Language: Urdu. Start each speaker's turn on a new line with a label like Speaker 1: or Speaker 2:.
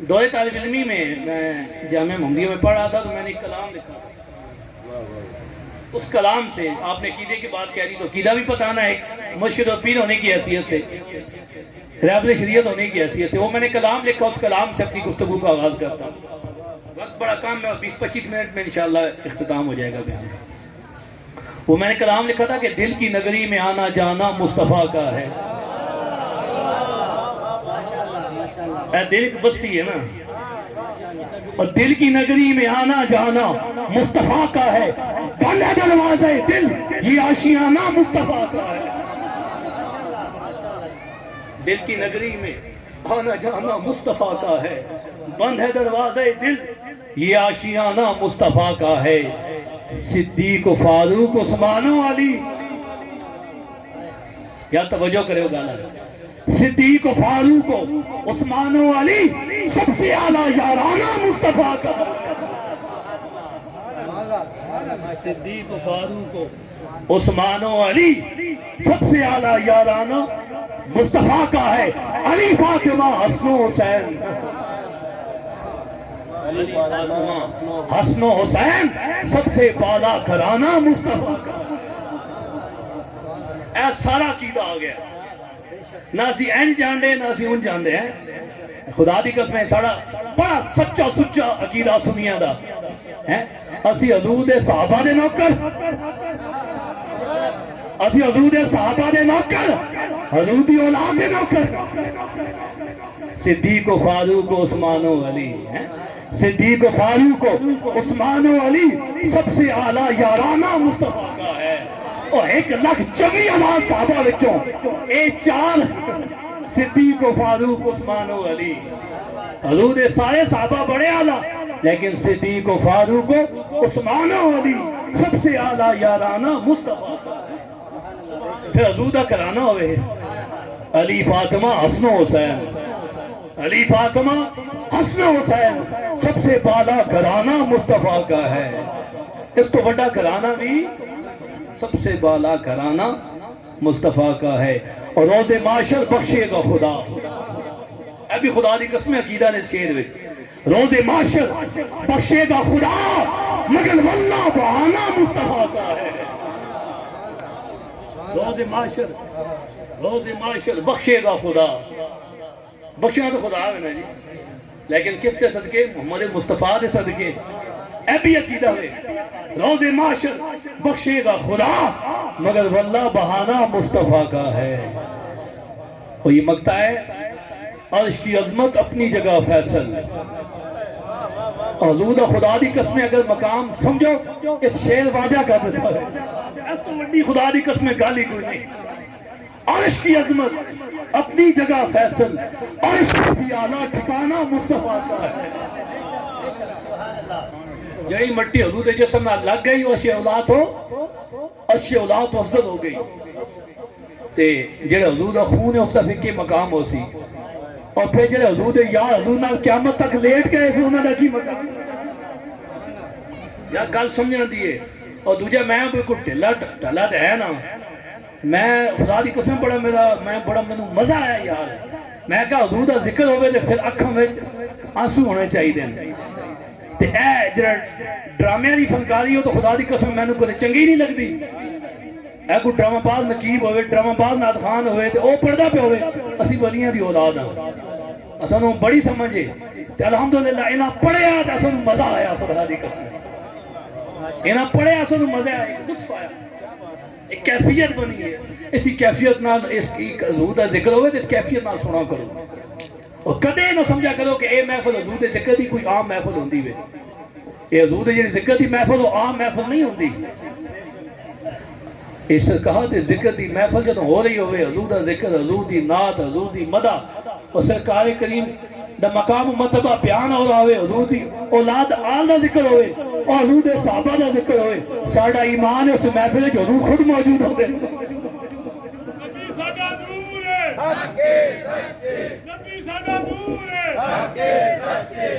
Speaker 1: دورے طالب علمی میں جامعہ محمدیہ میں پڑھ رہا تھا تو میں نے ایک کلام لکھا تھا. اس کلام سے آپ نے عقیدے کی بات کہہ رہی تو عقیدہ بھی بتانا ہے ایک مرشد و پیر ہونے کی حیثیت سے, رہبر شریعت ہونے کی حیثیت سے. وہ میں نے کلام لکھا, اس کلام سے اپنی گفتگو کا آغاز کرتا ہوں. وقت بڑا کام ہے, 20-25 منٹ میں انشاءاللہ اختتام ہو جائے گا بیان کا. وہ میں نے کلام لکھا تھا کہ دل کی نگری میں آنا جانا مصطفیٰ کا ہے. اے دل ایک بستی ہے نا, اور دل کی نگری میں آنا جانا مصطفیٰ کا ہے. بند ہے دروازے دل, یہ آشیانہ مصطفیٰ کا ہے. دل کی نگری میں آنا جانا مصطفیٰ کا ہے, بند ہے دروازے دل, یہ آشیانہ مصطفیٰ کا ہے. صدیق و فاروق عثمان و علی, یا توجہ کرے ہو گانا, صدیق و فاروق و عثمان و علی سب سے اعلیٰ یارانہ مصطفیٰ کا ہے. صدیق و فاروق و عثمان و علی سب سے اعلیٰ یارانہ مصطفیٰ کا ہے. علی فاطمہ حسن و حسین, حسن و حسین سب سے بالا گھرانہ مصطفیٰ کا. اے سارا عقیدہ آ گیا, نہ اسی این جان دے نہ اسی ان جان دے ہیں. خدا دی قسم ہے ساڑا بڑا سچا سچا عقیدہ سنیاں دا ہے. اسی حضور دے صحابہ دے نوکر, اسی حضور دے صحابہ دے نوکر, حضور دی اولاد دے نوکر. صدیق و فاروق و عثمان و علی ہیں, صدیق و فاروق و عثمان و علی سب سے اعلیٰ یارانہ مصطفیٰ کا ہے. اور 1,24,000 صحابہ بچوں اے چار صدیق و فاروق عثمان و علی. حضور دے سارے صحابہ بڑے اعلیٰ, لیکن صدیق و فاروق و عثمان و علی سب سے اعلیٰ یارانہ مصطفیٰ کا ہے. پھر حضور دا کرانا ہوئے علی فاطمہ حسن و حسین, علی فاطمہ حسن و حسین سب سے بالا گھرانہ مصطفیٰ کا ہے. اس تو بڑا گھرانہ بھی سب سے بالا گھرانہ مصطفیٰ کا ہے. اور روز معاشر بخشے گا خدا, ابھی خدا دی قسم عقیدہ نے شیر وچ, روز معاشر بخشے گا خدا مگر واللہ بہانہ مصطفیٰ کا ہے. روز معاشر بخشے گا خدا, بخشنا تو خدا ہے نا جی, لیکن کس کے صدقے؟ محمد مصطفیٰ دے صدقے. اے بھی عقیدہ ہے, روز معاشر بخشے گا خدا مگر واللہ بہانہ مصطفیٰ کا ہے. اور یہ مقطع ہے عرش کی عظمت اپنی جگہ فیصل. حضور دا خدا دی قسم اگر مقام سمجھو اس شعر واجہ کا دیتا ہے, اس تو وڈی خدا دی قسم گالی کوئی نہیں. عرش کی عظمت اپنی جگہ فیصل, عرش کی بھی اعلیٰ ٹھکانہ مصطفیٰ کا ہے. جڑی مٹی حضور دے جسم نہ لگ گئی وہ اشے اولاد ہو, اشے اولاد افضل ہو گئی. تے جڑے حضور دا خون ہے اس دا فقہ مقام ہو سی, اور پھر جڑے حضور دے یار حضور نال قیامت تک لیٹ گئے پھر انہاں دا کی مقام. یا گل سمجھنا دیئے. اور دوجہ میں کوئی ڈھلا تے ہے نا, میں خدا دی قسم بڑا مینوں مزہ آیا یار. میں کہا حضور دا ذکر ہوئے تے پھر اکھاں وچ آنسو ہونے چاہیے دیں. تے اے جڑا ڈرامے دی فنکاری ہو تو خدا دی قسم مینوں کدے چنگی نہیں لگدی. اے کوئی ڈرامہ باز نقیب ہوئے, ڈرامہ باز نعت خان ہوئے تے او پڑھدا پہ ہوئے, اسی ولیاں دی اولاد ہاں, اسانوں بڑی سمجھے تے الحمدللہ انہاں پڑھیا تے اسانوں مزہ آیا. خدا دی قسم انہاں پڑھیا اسانوں مزہ آیا, ایک لطف آیا, ایک کیفیت بنی ہے. اسی کیفیت نال اس کی حضور دا ذکر ہوئے تے اس کیفیت نال سنا کرو. اور کدے نہ سمجھا کرو کہ اے محفل حضور دے ذکر دی کوئی عام محفل ہوندی وے. اے حضور دے جڑی ذکر دی محفل وہ عام محفل نہیں ہوندی. اس سرکار دے ذکر دی محفل جدوں ہو رہی ہوئے, حضور دا ذکر, حضور دی نعت, حضور دی مدح, اور سرکار کریم دا مقام و مرتبہ بیان ہو رہا ہوئے, حضور دی اولاد آل دا ذکر ہوئے, اور حضور دے صحابہ دا ذکر ہوئے, ساڑھا ایمان ہے اس محفل جو حضور خود موجود ہوتے.
Speaker 2: نبی ساڈا نور ہے, حق سچے, نبی ساڈا نور ہے, حق سچے.